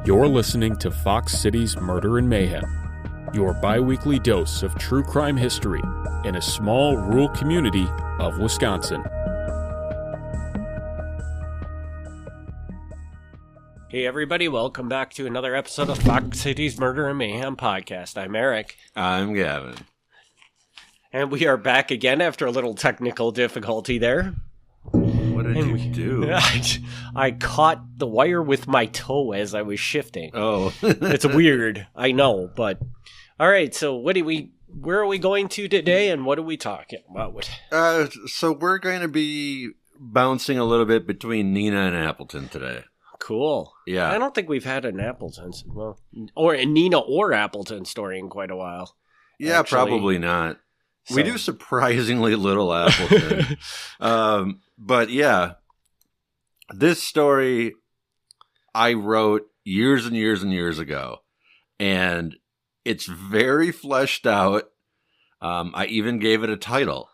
You're listening to Fox City's Murder and Mayhem, your bi-weekly dose of true crime history in a small rural community of Wisconsin. Hey everybody, welcome back to another episode of Fox City's Murder and Mayhem podcast. I'm Eric. I'm Gavin. And we are back again after a little technical difficulty there. What did you do? I caught the wire with my toe as I was shifting. Oh. It's weird, I know, but... Alright, so where are we going to today and what are we talking about? So we're going to be bouncing a little bit between Neenah and Appleton today. Cool. Yeah. I don't think we've had an Appleton, or a Neenah or Appleton story in quite a while. Yeah, actually. Probably not. So. We do surprisingly little Appleton. But yeah, this story I wrote years and years and years ago, and it's very fleshed out. I even gave it a title.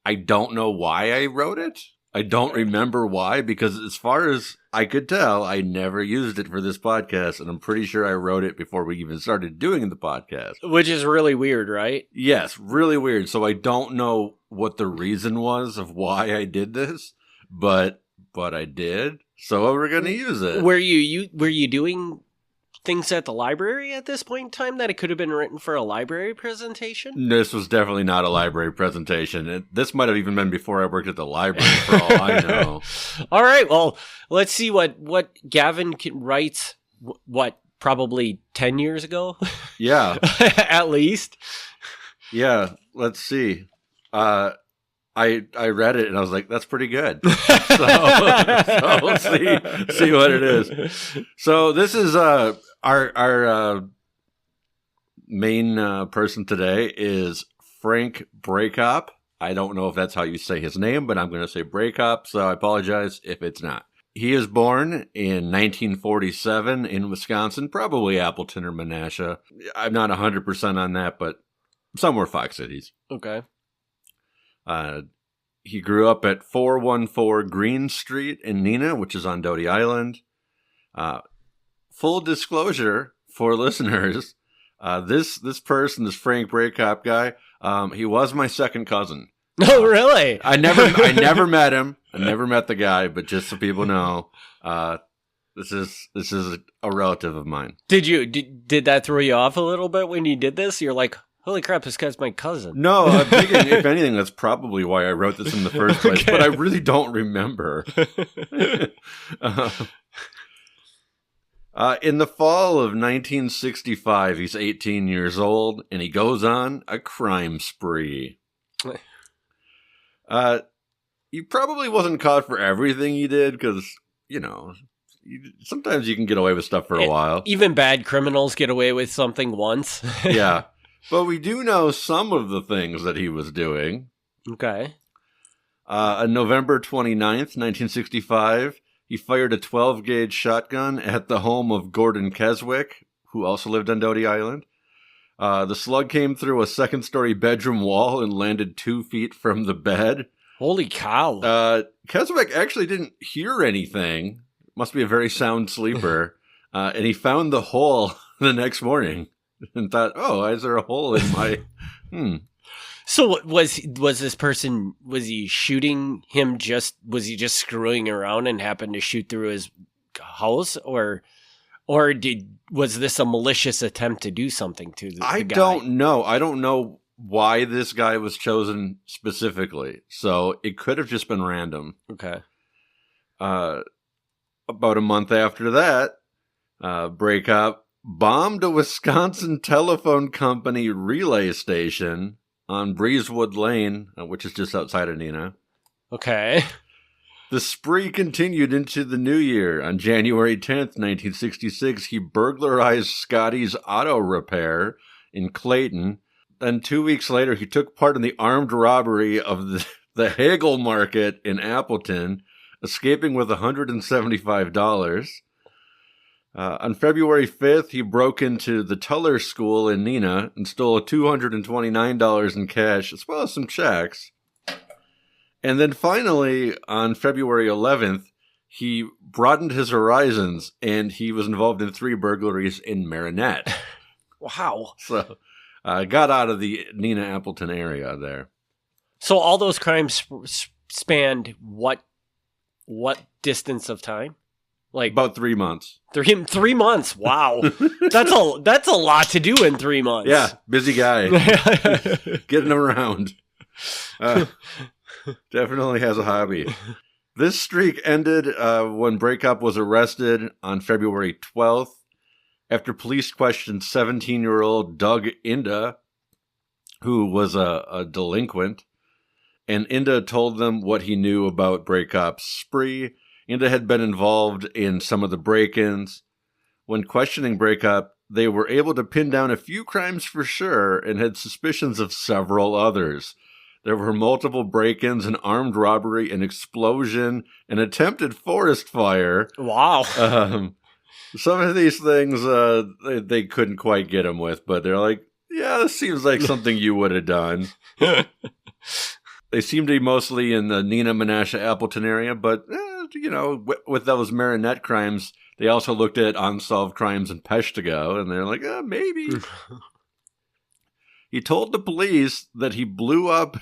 I don't know why I wrote it. I don't remember why, because as far as I could tell, I never used it for this podcast, and I'm pretty sure I wrote it before we even started doing the podcast. Which is really weird, right? Yes, really weird. So I don't know what the reason was of why I did this, but I did. So we're going to use it. Were you doing things at the library at this point in time that it could have been written for a library presentation? This was definitely not a library presentation. This might have even been before I worked at the library, for all I know. All right, well, let's see what Gavin writes, probably 10 years ago? Yeah. At least. Yeah, let's see. I read it and I was like, that's pretty good. So we'll see what it is. So this is our main person today is Frank Brakop. I don't know if that's how you say his name, but I'm going to say Brakop, so I apologize if it's not. He is born in 1947 in Wisconsin, probably Appleton or Menasha. I'm not 100% on that, but somewhere Fox Cities. Okay. He grew up at 414 Green Street in Neenah, which is on Doty Island. Full disclosure for listeners, this person, this Frank Brakop guy, he was my second cousin. Oh, really? I never met him. I never met the guy, but just so people know, this is a relative of mine. Did that throw you off a little bit when you did this? You're like, holy crap, this guy's my cousin. No, I'm thinking, if anything, that's probably why I wrote this in the first place, okay. But I really don't remember. In the fall of 1965, he's 18 years old, and he goes on a crime spree. He probably wasn't caught for everything he did, because, sometimes you can get away with stuff for a while. Even bad criminals get away with something once. Yeah. But we do know some of the things that he was doing. Okay. On November 29th, 1965, he fired a 12-gauge shotgun at the home of Gordon Keswick, who also lived on Doty Island. The slug came through a second-story bedroom wall and landed 2 feet from the bed. Holy cow. Keswick actually didn't hear anything. Must be a very sound sleeper. And he found the hole the next morning. And thought, oh, why is there a hole in my... So was this person, was he shooting him was he just screwing around and happened to shoot through his house? Or was this a malicious attempt to do something to the guy? I don't know. I don't know why this guy was chosen specifically. So it could have just been random. Okay. About a month after that, Brakop bombed a Wisconsin telephone company relay station on Breezewood Lane, which is just outside of Neenah. Okay. The spree continued into the new year. On January 10th, 1966, he burglarized Scotty's Auto Repair in Clayton. Then 2 weeks later, he took part in the armed robbery of the Hagel Market in Appleton, escaping with $175. On February 5th, he broke into the Tuller School in Neenah and stole $229 in cash, as well as some checks. And then finally, on February 11th, he broadened his horizons, and he was involved in 3 burglaries in Marinette. Wow. So, got out of the Neenah Appleton area there. So all those crimes spanned what distance of time? Like About 3 months. 3 months. Wow. That's a lot to do in 3 months. Yeah, busy guy. Getting around. Definitely has a hobby. This streak ended when Brakop was arrested on February 12th after police questioned 17-year-old Doug Inda, who was a delinquent. And Inda told them what he knew about Brakop's spree. Inda had been involved in some of the break-ins. When questioning Brakop, they were able to pin down a few crimes for sure and had suspicions of several others. There were multiple break-ins, an armed robbery, an explosion, an attempted forest fire. Wow. Some of these things they couldn't quite get him with, but they're like, yeah, this seems like something you would have done. They seem to be mostly in the Neenah Menasha Appleton area, but, with those Marinette crimes, they also looked at unsolved crimes in Peshtigo, and they're like, maybe. He told the police that he blew up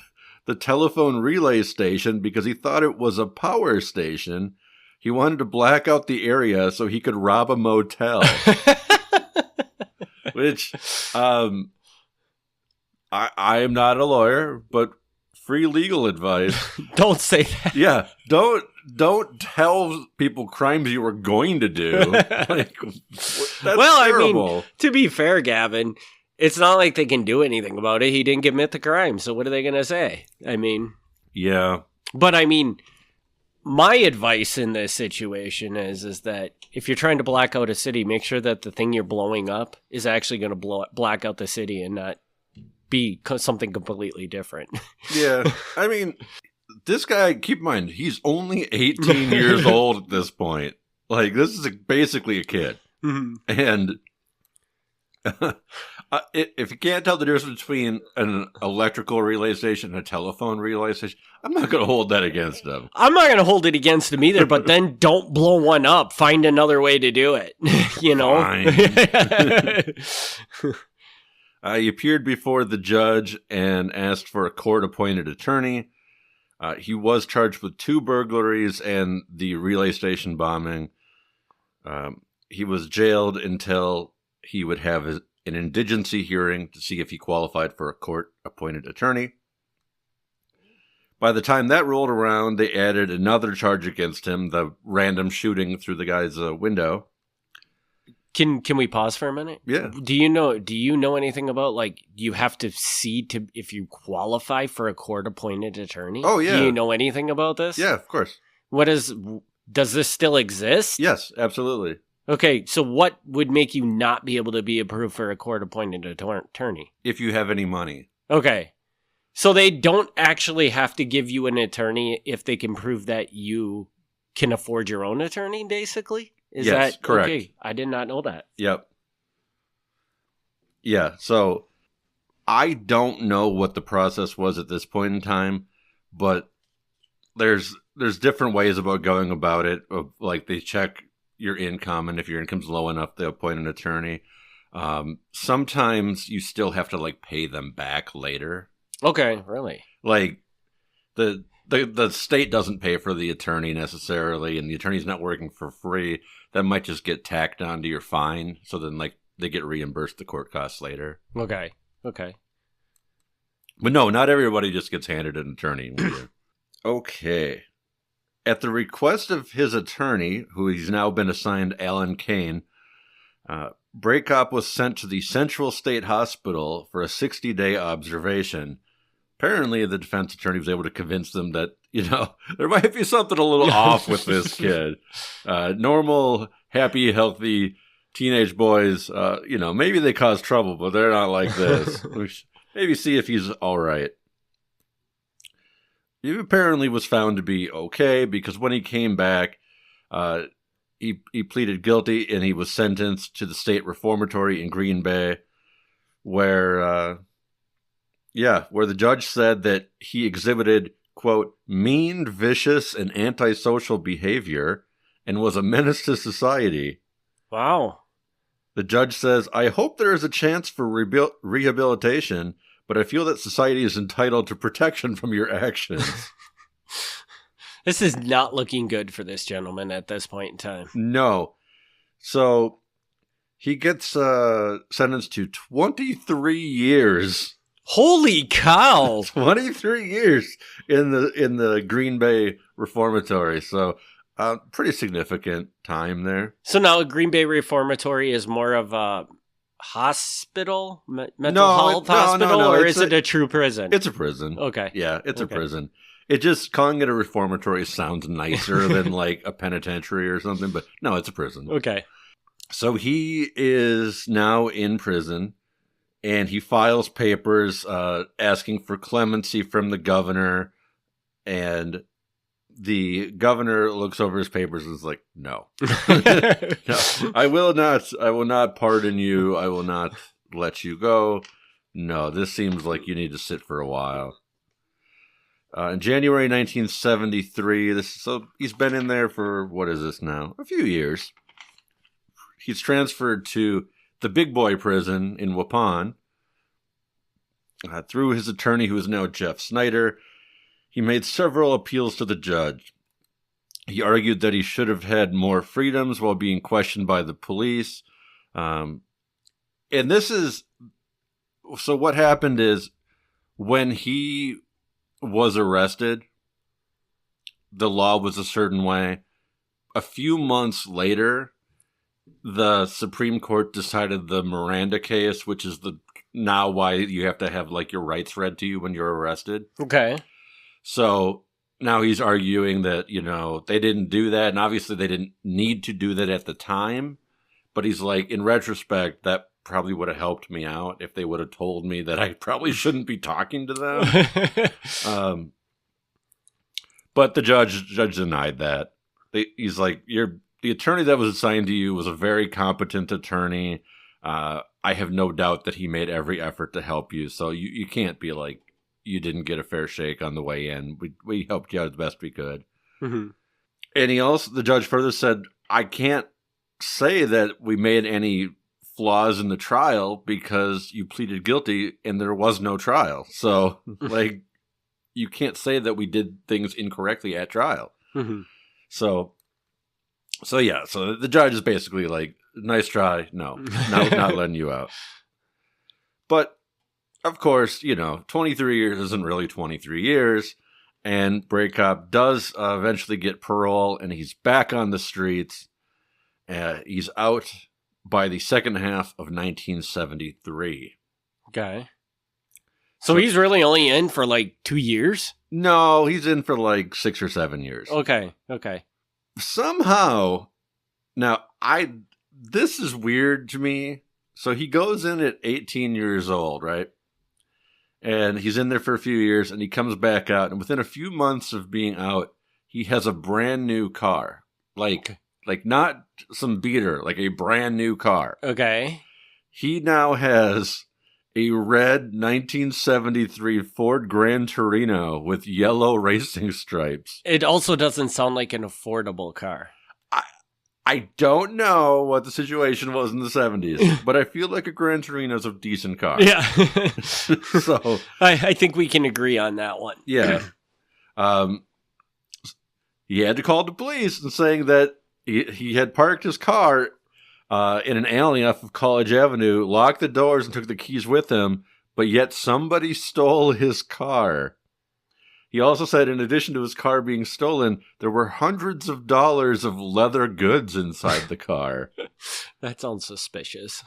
the telephone relay station because he thought it was a power station. He wanted to black out the area so he could rob a motel. Which, I am not a lawyer, but free legal advice. Don't say that. Yeah, don't tell people crimes you were going to do. Like, that's terrible. I mean, to be fair, Gavin, it's not like they can do anything about it. He didn't commit the crime, so what are they going to say? I mean, yeah. But I mean, my advice in this situation is that if you're trying to black out a city, make sure that the thing you're blowing up is actually going to black out the city and not be something completely different. Yeah. I mean, this guy, keep in mind, he's only 18 years old at this point. Like, this is basically a kid. Mm-hmm. And if you can't tell the difference between an electrical relay station and a telephone relay station, I'm not going to hold that against him. I'm not going to hold it against him either, but then don't blow one up. Find another way to do it. Fine. He appeared before the judge and asked for a court-appointed attorney. He was charged with 2 burglaries and the relay station bombing. He was jailed until he would have an indigency hearing to see if he qualified for a court-appointed attorney. By the time that rolled around, they added another charge against him, the random shooting through the guy's window. Can we pause for a minute? Yeah. Do you know anything about, like, you have to see if you qualify for a court-appointed attorney? Oh, yeah. Do you know anything about this? Yeah, of course. Does this still exist? Yes, absolutely. Okay, so what would make you not be able to be approved for a court-appointed attorney? If you have any money. Okay. So they don't actually have to give you an attorney if they can prove that you can afford your own attorney, basically? Is yes, that correct? Okay, I did not know that. Yep. Yeah, so I don't know what the process was at this point in time, but there's different ways about going about it. Like, they check your income, and if your income's low enough, they appoint an attorney. Sometimes you still have to, like, pay them back later. Okay, really? Like, the state doesn't pay for the attorney necessarily, and the attorney's not working for free. That might just get tacked onto your fine, so then, like, they get reimbursed the court costs later. Okay. But no, not everybody just gets handed an attorney. Okay. At the request of his attorney, who he's now been assigned Alan Kane, Brakop was sent to the Central State Hospital for a 60-day observation. Apparently, the defense attorney was able to convince them that, there might be something a little off with this kid. Normal, happy, healthy teenage boys, maybe they cause trouble, but they're not like this. We should maybe see if he's all right. He apparently was found to be okay because when he came back, he pleaded guilty and he was sentenced to the state reformatory in Green Bay, where the judge said that he exhibited, quote, mean, vicious, and antisocial behavior and was a menace to society. Wow. The judge says, I hope there is a chance for rehabilitation, but I feel that society is entitled to protection from your actions. This is not looking good for this gentleman at this point in time. No. So he gets sentenced to 23 years. Holy cow! 23 years in the Green Bay Reformatory. So pretty significant time there. So now Green Bay Reformatory is more of a hospital, mental health hospital, or is it a true prison? It's a prison. Okay. Yeah, it's a prison. It just, calling it a reformatory sounds nicer than like a penitentiary or something, but no, it's a prison. Okay. So he is now in prison, and he files papers asking for clemency from the governor, and the governor looks over his papers and is like, no. No, I will not pardon you. I will not let you go. No, this seems like you need to sit for a while. In January 1973, so he's been in there for, what is this now? A few years. He's transferred to the big boy prison in Waupun. Through his attorney, who is now Jeff Snyder, he made several appeals to the judge. He argued that he should have had more freedoms while being questioned by the police. And this is... So what happened is, when he was arrested, the law was a certain way. A few months later, the Supreme Court decided the Miranda case, which is now why you have to have like your rights read to you when you're arrested. Okay. So now he's arguing that, they didn't do that, and obviously they didn't need to do that at the time. But he's like, in retrospect, that probably would have helped me out if they would have told me that I probably shouldn't be talking to them. But the judge denied that. He's like, the attorney that was assigned to you was a very competent attorney. I have no doubt that he made every effort to help you. So you can't be like, you didn't get a fair shake on the way in. We helped you out as best we could. Mm-hmm. And the judge further said, I can't say that we made any flaws in the trial because you pleaded guilty and there was no trial. So like, you can't say that we did things incorrectly at trial. Mm-hmm. So yeah, so the judge is basically like, nice try. No, not letting you out. But of course, 23 years isn't really 23 years. And Brakop does eventually get parole, and he's back on the streets. He's out by the second half of 1973. Okay. So he's really only in for like 2 years? No, he's in for like 6 or 7 years. Okay. Somehow, now this is weird to me. So he goes in at 18 years old, right? And he's in there for a few years, and he comes back out, and within a few months of being out, he has a brand new car. Like not some beater, like a brand new car. Okay. He now has a red 1973 Ford Gran Torino with yellow racing stripes. It also doesn't sound like an affordable car. I don't know what the situation was in the 70s, but I feel like a Gran Torino is a decent car. Yeah. So I think we can agree on that one. Yeah. He had to call the police and saying that he had parked his car in an alley off of College Avenue, locked the doors, and took the keys with him, but yet somebody stole his car. He also said, in addition to his car being stolen, there were hundreds of dollars of leather goods inside the car. That sounds suspicious.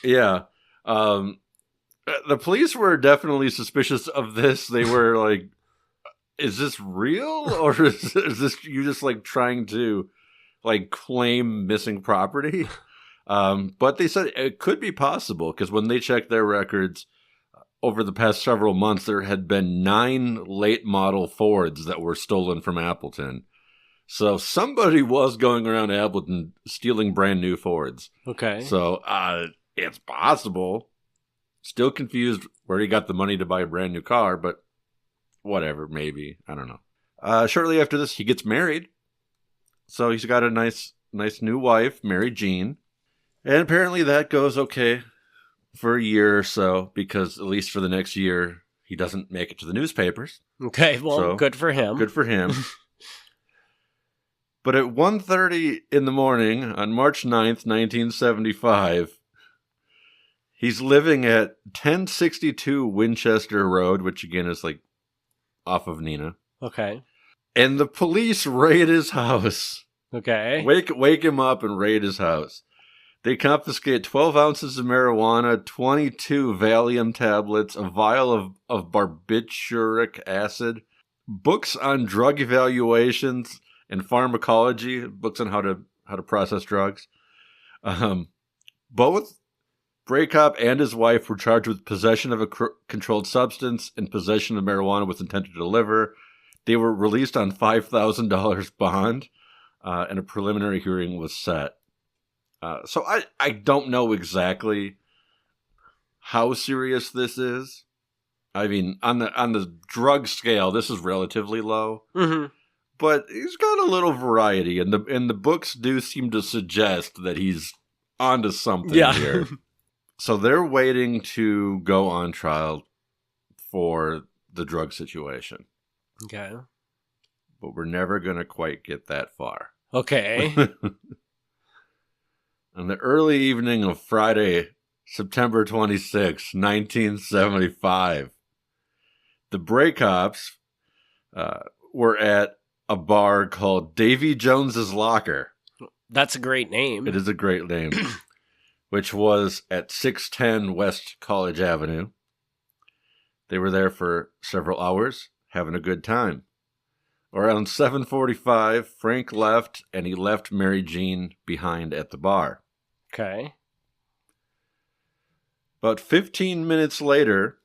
Yeah. The police were definitely suspicious of this. They were like, is this real? Or is this you just like trying to like claim missing property? But they said it could be possible because when they checked their records over the past several months, there had been 9 late model Fords that were stolen from Appleton. So somebody was going around Appleton stealing brand new Fords. Okay. So it's possible. Still confused where he got the money to buy a brand new car, but whatever, maybe. I don't know. Shortly after this, he gets married. So he's got a nice new wife, Mary Jean. And apparently that goes okay for a year or so, because at least for the next year, he doesn't make it to the newspapers. Okay, well, So, good for him. Good for him. But at 1:30 in the morning on March 9th, 1975, he's living at 1062 Winchester Road, which again is like off of Neenah. Okay. And the police raid his house. Okay. Wake him up and raid his house. They confiscate 12 ounces of marijuana, 22 Valium tablets, a vial of barbituric acid, books on drug evaluations and pharmacology, books on how to process drugs. Both Brakop and his wife were charged with possession of a controlled substance and possession of marijuana with intent to deliver. They were released on $5,000 bond, and a preliminary hearing was set. So I don't know exactly how serious this is. I mean, on the drug scale, this is relatively low. Mm-hmm. But he's got a little variety, and the books do seem to suggest that he's onto something here. So they're waiting to go on trial for the drug situation. Okay. But we're never going to quite get that far. Okay. On the early evening of Friday, September 26, 1975, the Brakops were at a bar called Davy Jones's Locker. That's a great name. It is a great name. Which was at 610 West College Avenue. They were there for several hours, having a good time. Around 7:45, Frank left, and he left Mary Jean behind at the bar. Okay. About 15 minutes later,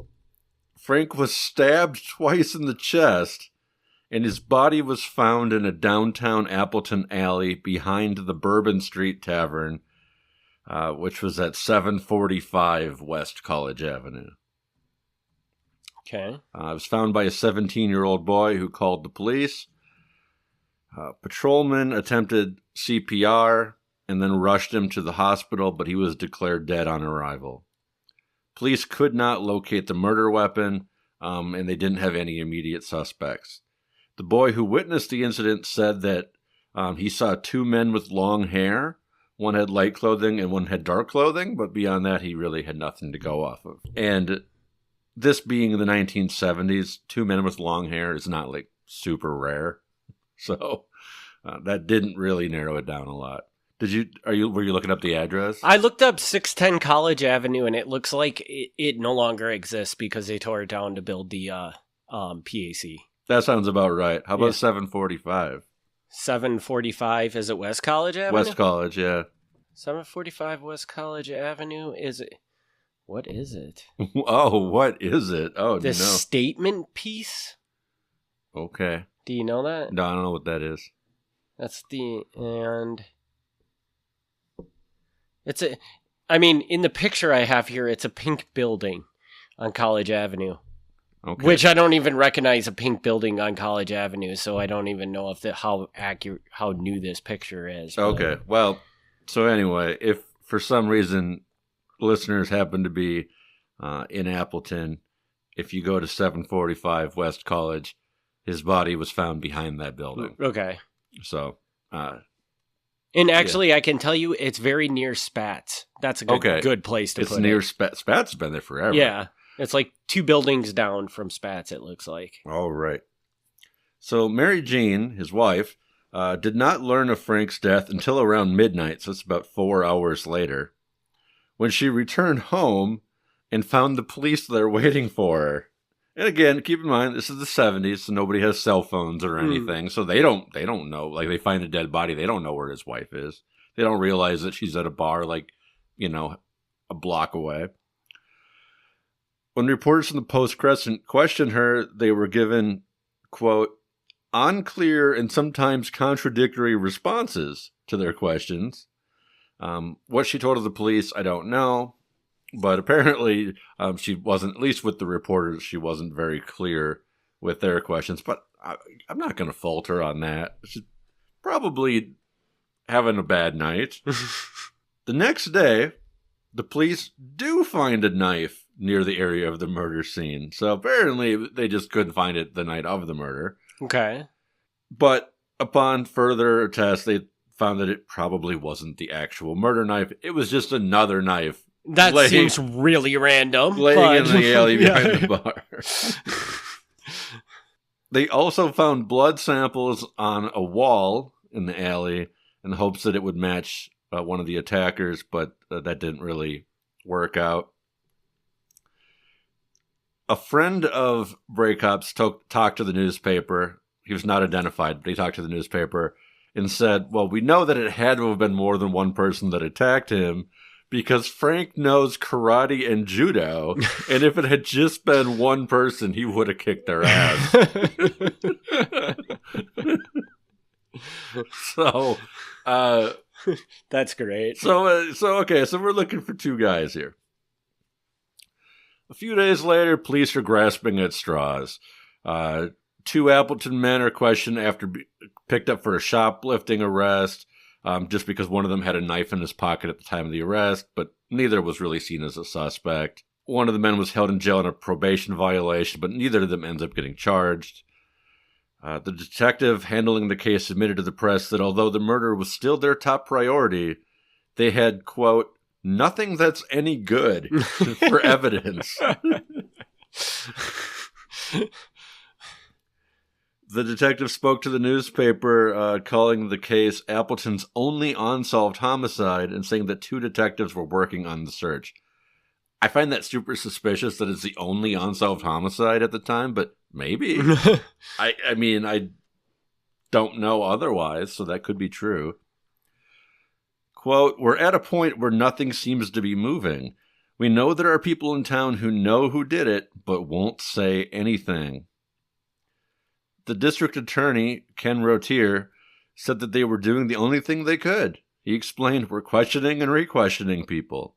Frank was stabbed twice in the chest, and his body was found in a downtown Appleton alley behind the Bourbon Street Tavern, which was at 745 West College Avenue. Okay. It was found by a 17-year-old boy who called the police. Patrolman attempted CPR and then rushed him to the hospital, but he was declared dead on arrival. Police could not locate the murder weapon, and they didn't have any immediate suspects. The boy who witnessed the incident said that he saw two men with long hair. One had light clothing and one had dark clothing, but beyond that, he really had nothing to go off of. And this being the 1970s, two men with long hair is not like super rare. So that didn't really narrow it down a lot. Were you looking up the address? I looked up 610 College Avenue, and it looks like it no longer exists because they tore it down to build the PAC. That sounds about right. How about 745? 745, is it West College Avenue? West College, yeah. 745 West College Avenue, is it? What is it? Oh, what is it? Oh, the no. statement piece? Okay. Do you know that? No, I don't know what that is. That's and it's in the picture I have here, it's a pink building on College Avenue. Okay. Which I don't even recognize a pink building on College Avenue, so I don't even know how new this picture is. But. Okay. Well, so anyway, if for some reason listeners happen to be in Appleton, if you go to 745 West College, his body was found behind that building. Okay. So, and actually, I can tell you, it's very near Spats. That's a good place to put it. It's near Spats. Spats has been there forever. Yeah. It's like 2 buildings down from Spats, it looks like. All right. So Mary Jean, his wife, did not learn of Frank's death until around midnight, so it's about 4 hours later, when she returned home and found the police there waiting for her. And again, keep in mind, this is the 70s, so nobody has cell phones or anything, so they don't know. Like, they find a dead body, they don't know where his wife is. They don't realize that she's at a bar, like, a block away. When reporters from the Post-Crescent questioned her, they were given, quote, unclear and sometimes contradictory responses to their questions. What she told of the police, I don't know. But apparently, she wasn't, at least with the reporters, she wasn't very clear with their questions. But I'm not going to fault her on that. probably having a bad night. The next day, the police do find a knife near the area of the murder scene. So apparently they just couldn't find it the night of the murder. Okay. But upon further test, they found that it probably wasn't the actual murder knife. It was just another knife. That seems really random. Laying in the alley behind the bar. They also found blood samples on a wall in the alley in the hopes that it would match one of the attackers, but that didn't really work out. A friend of Brakop's talked to the newspaper. He was not identified, but he talked to the newspaper and said, well, we know that it had to have been more than one person that attacked him because Frank knows karate and judo, and if it had just been one person, he would have kicked their ass. So, that's great. So we're looking for two guys here. A few days later, police are grasping at straws. Two Appleton men are questioned after picked up for a shoplifting arrest, just because one of them had a knife in his pocket at the time of the arrest, but neither was really seen as a suspect. One of the men was held in jail on a probation violation, but neither of them ends up getting charged. The detective handling the case admitted to the press that although the murder was still their top priority, they had, quote, nothing that's any good for evidence. The detective spoke to the newspaper, calling the case Appleton's only unsolved homicide and saying that two detectives were working on the search. I find that super suspicious that it's the only unsolved homicide at the time, but maybe. I mean, I don't know otherwise, so that could be true. Quote, we're at a point where nothing seems to be moving. We know there are people in town who know who did it, but won't say anything. The district attorney, Ken Rotier, said that they were doing the only thing they could. He explained, we're questioning and re-questioning people.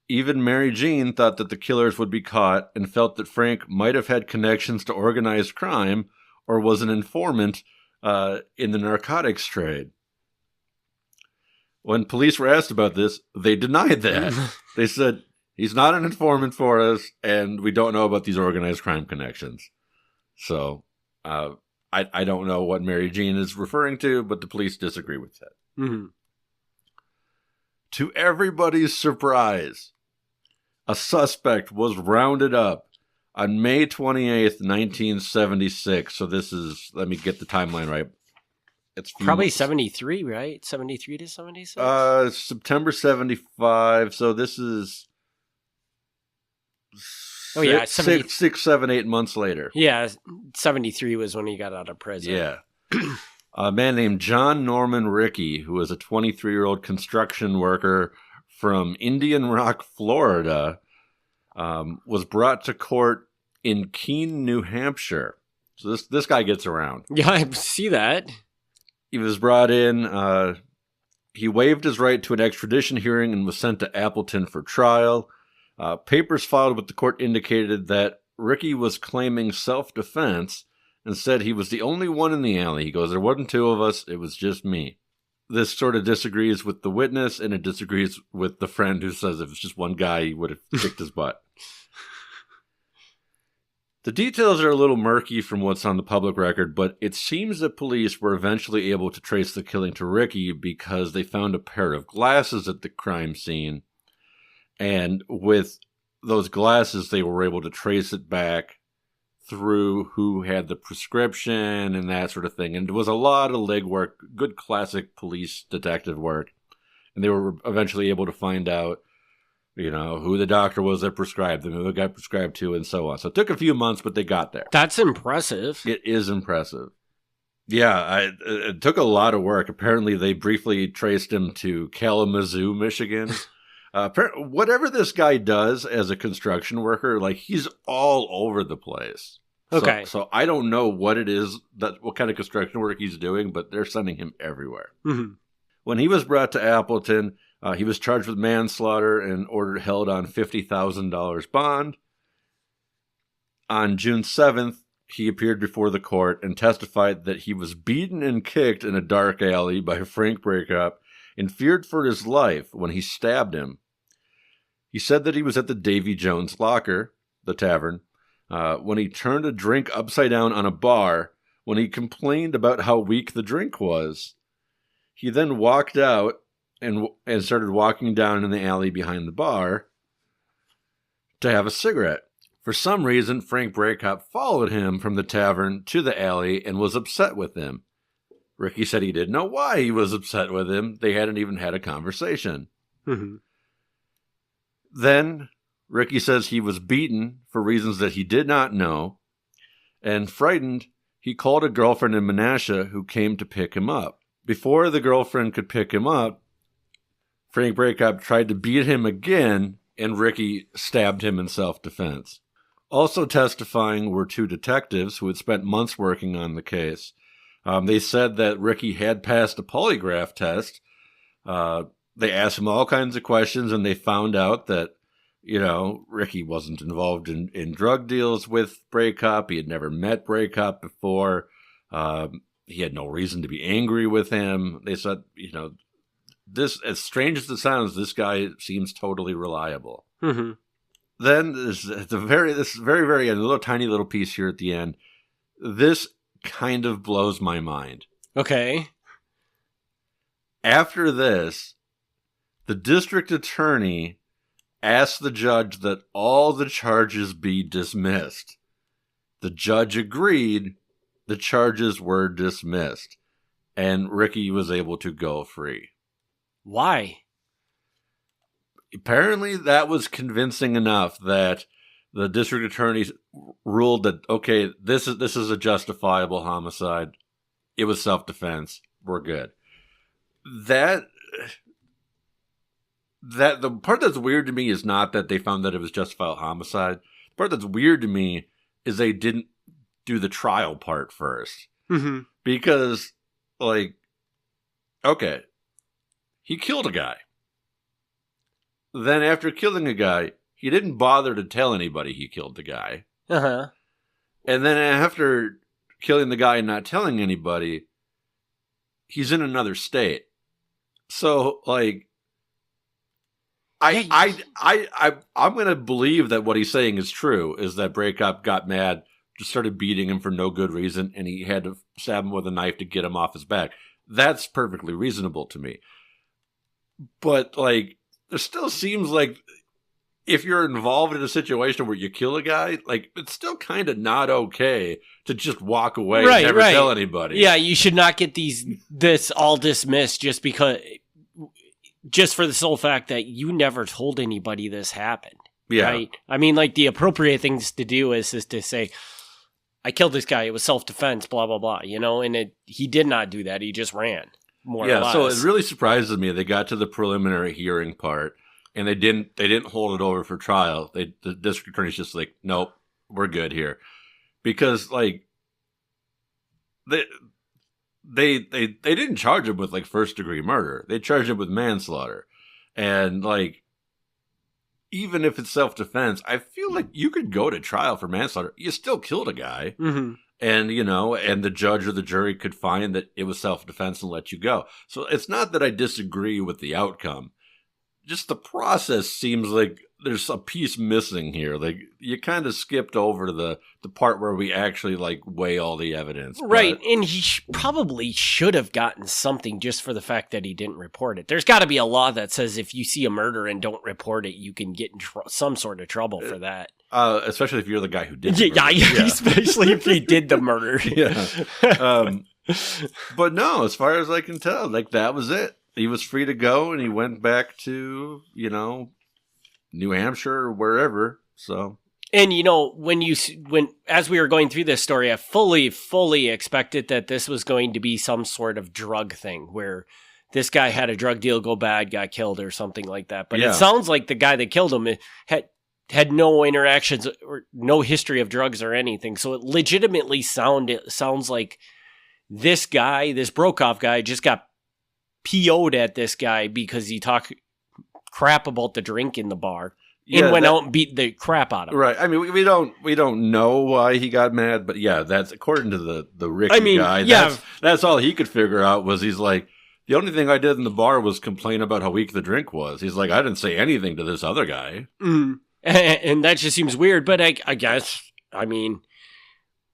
Even Mary Jean thought that the killers would be caught and felt that Frank might have had connections to organized crime or was an informant in the narcotics trade. When police were asked about this, they denied that. They said, he's not an informant for us, and we don't know about these organized crime connections. So, I don't know what Mary Jean is referring to, but the police disagree with that. Mm-hmm. To everybody's surprise, a suspect was rounded up on May 28th, 1976. So this is, let me get the timeline right. It's probably 73, right? 73 to 76? September 75. So this is... Oh, yeah. 6, 7, 8 months later. Yeah, 73 was when he got out of prison. Yeah. A man named John Norman Rickey, who was a 23-year-old construction worker from Indian Rock, Florida, was brought to court in Keene, New Hampshire. So this guy gets around. Yeah, I see that. He was brought in. He waived his right to an extradition hearing and was sent to Appleton for trial. Papers filed with the court indicated that Rickey was claiming self-defense and said he was the only one in the alley. He goes, there wasn't two of us, it was just me. This sort of disagrees with the witness, and it disagrees with the friend who says if it's just one guy, he would have kicked his butt. The details are a little murky from what's on the public record, but it seems that police were eventually able to trace the killing to Rickey because they found a pair of glasses at the crime scene. And with those glasses, they were able to trace it back through who had the prescription and that sort of thing. And it was a lot of legwork, good classic police detective work. And they were eventually able to find out, you know, who the doctor was that prescribed them, who it got prescribed to, and so on. So it took a few months, but they got there. That's impressive. It is impressive. Yeah, it took a lot of work. Apparently, they briefly traced him to Kalamazoo, Michigan. Whatever this guy does as a construction worker, like, he's all over the place. Okay. So I don't know what it is, what kind of construction work he's doing, but they're sending him everywhere. Mm-hmm. When he was brought to Appleton, he was charged with manslaughter and ordered held on $50,000 bond. On June 7th, he appeared before the court and testified that he was beaten and kicked in a dark alley by Frank Brakop and feared for his life when he stabbed him. He said that he was at the Davy Jones Locker, the tavern, when he turned a drink upside down on a bar when he complained about how weak the drink was. He then walked out and started walking down in the alley behind the bar to have a cigarette. For some reason, Frank Brakop followed him from the tavern to the alley and was upset with him. Ricky said he didn't know why he was upset with him. They hadn't even had a conversation. Mm-hmm. Then, Ricky says he was beaten for reasons that he did not know, and frightened, he called a girlfriend in Menasha who came to pick him up. Before the girlfriend could pick him up, Frank Brakop tried to beat him again, and Ricky stabbed him in self-defense. Also testifying were two detectives who had spent months working on the case. They said that Ricky had passed a polygraph test. They asked him all kinds of questions, and they found out that, Ricky wasn't involved in drug deals with Brakop. He had never met Brakop before. He had no reason to be angry with him. They said, this, as strange as it sounds, this guy seems totally reliable. Mm-hmm. Then this very end, a little tiny little piece here at the end. This kind of blows my mind. Okay. After this, the district attorney asked the judge that all the charges be dismissed. The judge agreed. The charges were dismissed, and Ricky was able to go free. Why? Apparently, that was convincing enough that the district attorney ruled that, okay, this is a justifiable homicide. It was self-defense. We're good. That the part that's weird to me is not that they found that it was justifiable homicide. The part that's weird to me is they didn't do the trial part first. Mm-hmm. Because, okay, he killed a guy. Then after killing a guy, he didn't bother to tell anybody he killed the guy. Uh-huh. And then after killing the guy and not telling anybody, he's in another state. So, I'm going to believe that what he's saying is true, is that Brakop got mad, just started beating him for no good reason, and he had to stab him with a knife to get him off his back. That's perfectly reasonable to me. But, it still seems like if you're involved in a situation where you kill a guy, it's still kind of not okay to just walk away and never tell anybody. Yeah, you should not get this all dismissed just for the sole fact that you never told anybody this happened. Yeah. Right? I mean, the appropriate things to do is to say, I killed this guy, it was self-defense, blah, blah, blah, and he did not do that. He just ran. More or less. So it really surprises me. They got to the preliminary hearing part, and they didn't hold it over for trial. The district attorney's just like, nope, we're good here, because they didn't charge him with first degree murder. They charged him with manslaughter, and even if it's self defense, I feel like you could go to trial for manslaughter. You still killed a guy. Mm-hmm. And, and the judge or the jury could find that it was self-defense and let you go. So it's not that I disagree with the outcome. Just the process seems like there's a piece missing here. You kind of skipped over the part where we actually weigh all the evidence. Right. And he probably should have gotten something just for the fact that he didn't report it. There's got to be a law that says if you see a murder and don't report it, you can get in some sort of trouble for that. Especially if you're the guy who did the murder. Yeah, especially if he did the murder. Yeah. But no, as far as I can tell, that was it. He was free to go, and he went back to, New Hampshire or wherever. So, and when as we were going through this story, I fully expected that this was going to be some sort of drug thing where this guy had a drug deal go bad, got killed, or something like that. But It sounds like the guy that killed him had no interactions or no history of drugs or anything. So it legitimately sounds like this guy, this Brakop guy, just got PO'd at this guy because he talked crap about the drink in the bar. and went out and beat the crap out of him. Right. I mean, we don't know why he got mad, but yeah, that's according to the Ricky guy. Yeah, that's all he could figure out was he's like, the only thing I did in the bar was complain about how weak the drink was. He's like, I didn't say anything to this other guy. Mm. And that just seems weird. But I guess, I mean,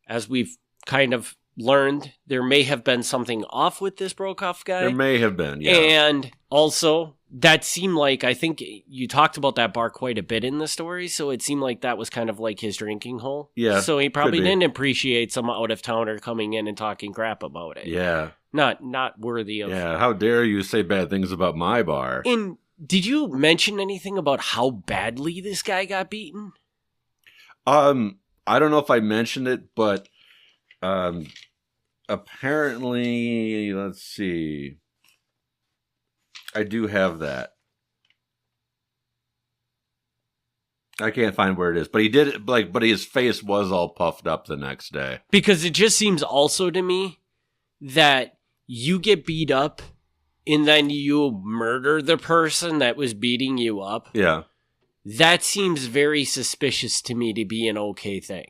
as we've kind of learned, there may have been something off with this Brakop guy. There may have been, yeah. And also, that seemed like, I think you talked about that bar quite a bit in the story, so it seemed like that was kind of like his drinking hole. Yeah. So he probably didn't appreciate some out-of-towner coming in and talking crap about it. Yeah. Not worthy of... Yeah, how dare you say bad things about my bar. And did you mention anything about how badly this guy got beaten? I don't know if I mentioned it, but apparently, let's see. I do have that. I can't find where it is, but he did it, but his face was all puffed up the next day. Because it just seems also to me that you get beat up and then you murder the person that was beating you up. Yeah. That seems very suspicious to me to be an okay thing.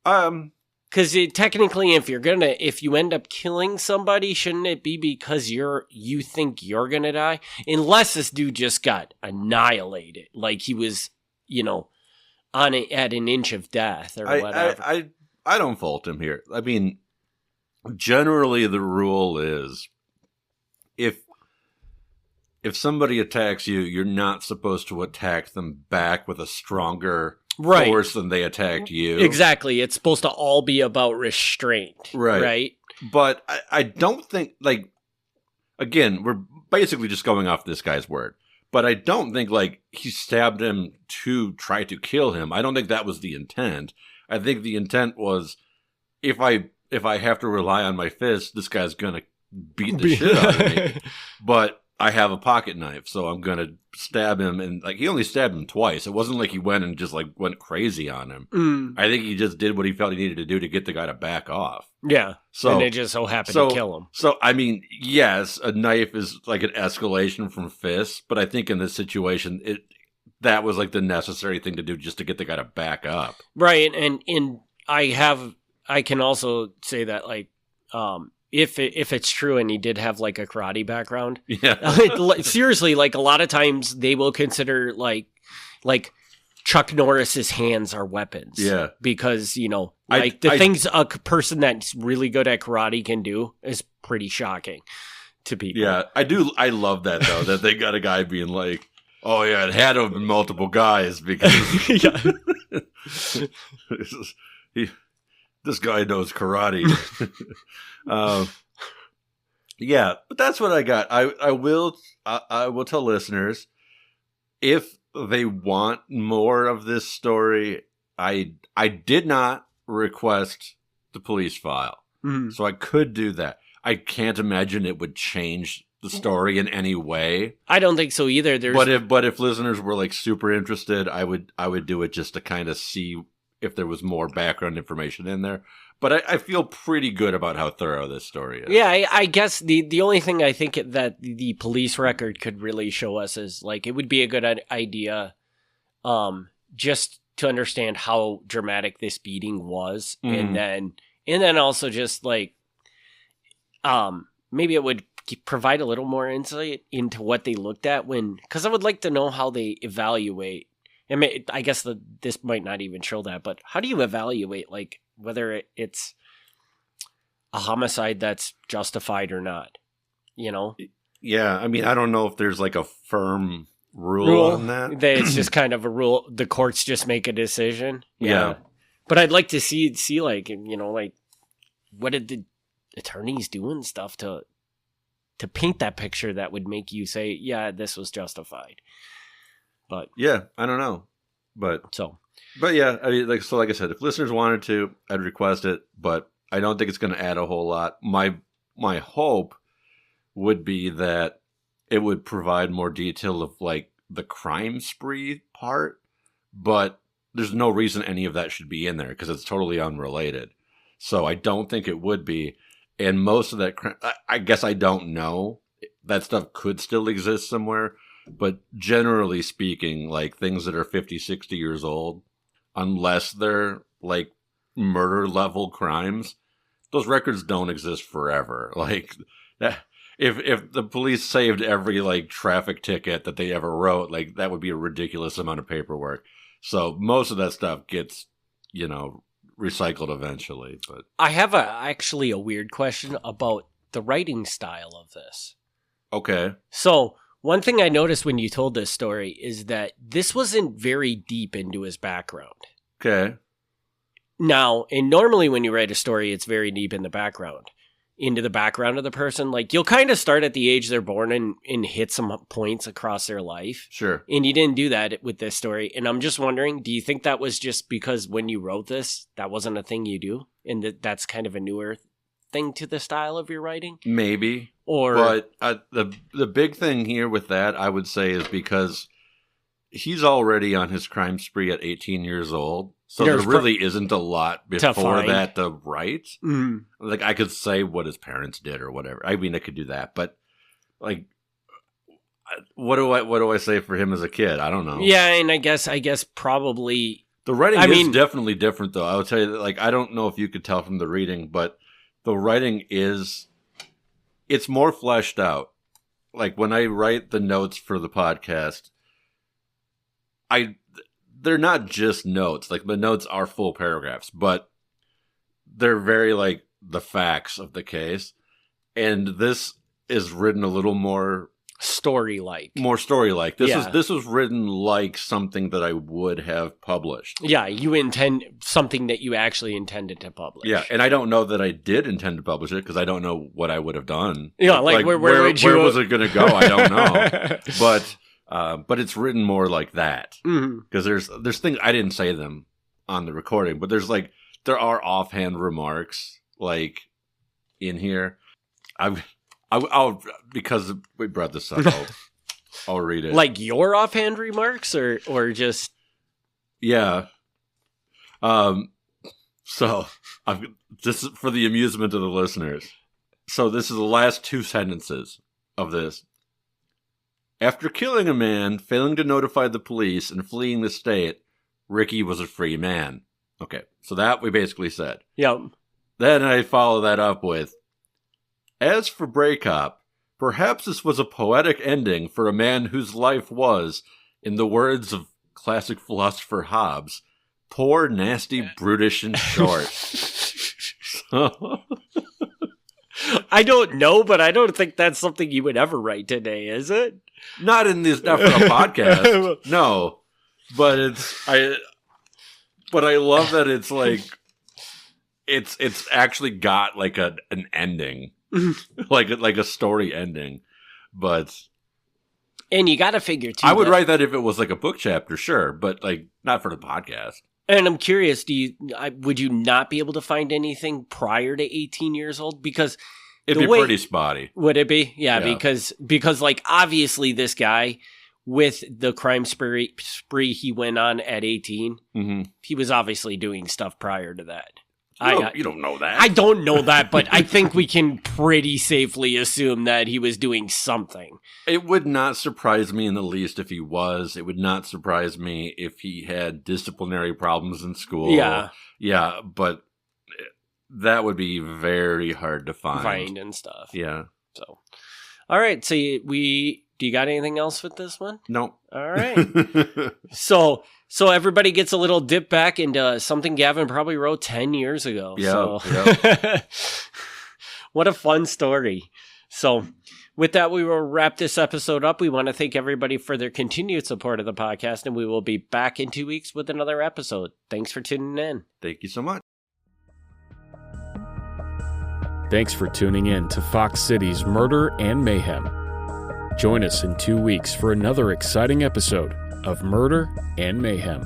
Because technically, if you end up killing somebody, shouldn't it be because you think you're gonna die? Unless this dude just got annihilated, like he was, at an inch of death or whatever. I don't fault him here. I mean, generally the rule is if somebody attacks you, you're not supposed to attack them back with a stronger force than they attacked you. Exactly. It's supposed to all be about restraint. Right? But I don't think, again, we're basically just going off this guy's word. But I don't think, he stabbed him to try to kill him. I don't think that was the intent. I think the intent was, if I have to rely on my fist, this guy's going to beat the shit out of me. But I have a pocket knife, so I'm going to stab him. And he only stabbed him twice. It wasn't like he went and just went crazy on him. Mm. I think he just did what he felt he needed to do to get the guy to back off. Yeah. And it just so happened to kill him. So, I mean, yes, a knife is like an escalation from fists, but I think in this situation, that was the necessary thing to do just to get the guy to back up. Right. And I can also say that if it's true and he did have a karate background, yeah. Seriously, a lot of times they will consider Chuck Norris's hands are weapons. Yeah. Because, things a person that's really good at karate can do is pretty shocking to people. Yeah. I love that though, that they got a guy being like, oh yeah, it had to have been multiple guys because this guy knows karate. Yeah, but that's what I got. I will tell listeners, if they want more of this story, I did not request the police file, so I could do that. I can't imagine it would change the story in any way. I don't think so either. But if listeners were super interested, I would do it just to kind of see if there was more background information in there. But I feel pretty good about how thorough this story is. Yeah, I guess the only thing I think that the police record could really show us is it would be a good idea, just to understand how dramatic this beating was, and then also just maybe it would provide a little more insight into what they looked at because I would like to know how they evaluate. I guess this might not even show that, but how do you evaluate whether it's a homicide that's justified or not? Yeah, I mean, I don't know if there's a firm rule on that. It's just kind of a rule. The courts just make a decision. Yeah. But I'd like to see what did the attorneys do and stuff to paint that picture that would make you say, yeah, this was justified. But yeah, I don't know. But yeah, I mean, like I said, if listeners wanted to, I'd request it, but I don't think it's going to add a whole lot. My hope would be that it would provide more detail of the crime spree part, but there's no reason any of that should be in there because it's totally unrelated. So I don't think it would be. And most of that, I guess I don't know. That stuff could still exist somewhere. But generally speaking, like things that are 50, 60 years old, unless they're like murder level crimes, those records don't exist forever. Like if the police saved every like traffic ticket that they ever wrote, like that would be a ridiculous amount of paperwork. So most of that stuff gets, recycled eventually. But I have actually a weird question about the writing style of this. Okay. So one thing I noticed when you told this story is that this wasn't very deep into his background. Okay. Now, and normally when you write a story, it's very deep in the background. Into the background of the person. Like, you'll kind of start at the age they're born and hit some points across their life. Sure. And you didn't do that with this story. And I'm just wondering, do you think that was just because when you wrote this, that wasn't a thing you do? And that's kind of a newer thing to the style of your writing? Maybe. But the big thing here with that, I would say, is because he's already on his crime spree at 18 years old. So there really isn't a lot before that to write. Mm-hmm. Like, I could say what his parents did or whatever. I mean, I could do that. But, like, what do I say for him as a kid? I don't know. Yeah, and I guess probably... The writing is definitely different, though. I would tell you that, like, I don't know if you could tell from the reading, but the writing is... It's more fleshed out. Like, when I write the notes for the podcast, they're not just notes. Like, the notes are full paragraphs, but they're very, like, the facts of the case. And this is written a little more... story-like. More story-like. This was written like something that I would have published. Yeah, you intend something that you actually intended to publish. Yeah, and I don't know that I did intend to publish it because I don't know what I would have done. Yeah, like where was it going to go? I don't know. But it's written more like that because there's things I didn't say them on the recording, but there are offhand remarks like in here. I'll because we brought this up. I'll read it. Like your offhand remarks, or just yeah. So this is for the amusement of the listeners. So this is the last two sentences of this. After killing a man, failing to notify the police, and fleeing the state, Ricky was a free man. Okay, so that we basically said. Yep. Then I follow that up with, as for Brakop, perhaps this was a poetic ending for a man whose life was, in the words of classic philosopher Hobbes, poor, nasty, brutish, and short. I don't know, but I don't think that's something you would ever write today, is it? Not for a podcast. No. But I love that it's like it's actually got like an ending. like a story ending. And you got to figure too. I would write that if it was like a book chapter, sure, but like not for the podcast. And I'm curious, would you not be able to find anything prior to 18 years old? Because it'd be pretty spotty. Would it be? Yeah. Because like obviously this guy with the crime spree he went on at 18, he was obviously doing stuff prior to that. You don't know that. I don't know that, but I think we can pretty safely assume that he was doing something. It would not surprise me in the least if he was. It would not surprise me if he had disciplinary problems in school. Yeah. Yeah, but that would be very hard to find. And stuff. Yeah. So, all right. So do you got anything else with this one? No. All right. So everybody gets a little dip back into something Gavin probably wrote 10 years ago. Yeah. What a fun story. So with that, we will wrap this episode up. We want to thank everybody for their continued support of the podcast, and we will be back in 2 weeks with another episode. Thanks for tuning in. Thank you so much. Thanks for tuning in to Fox City's Murder and Mayhem. Join us in 2 weeks for another exciting episode of Murder and Mayhem.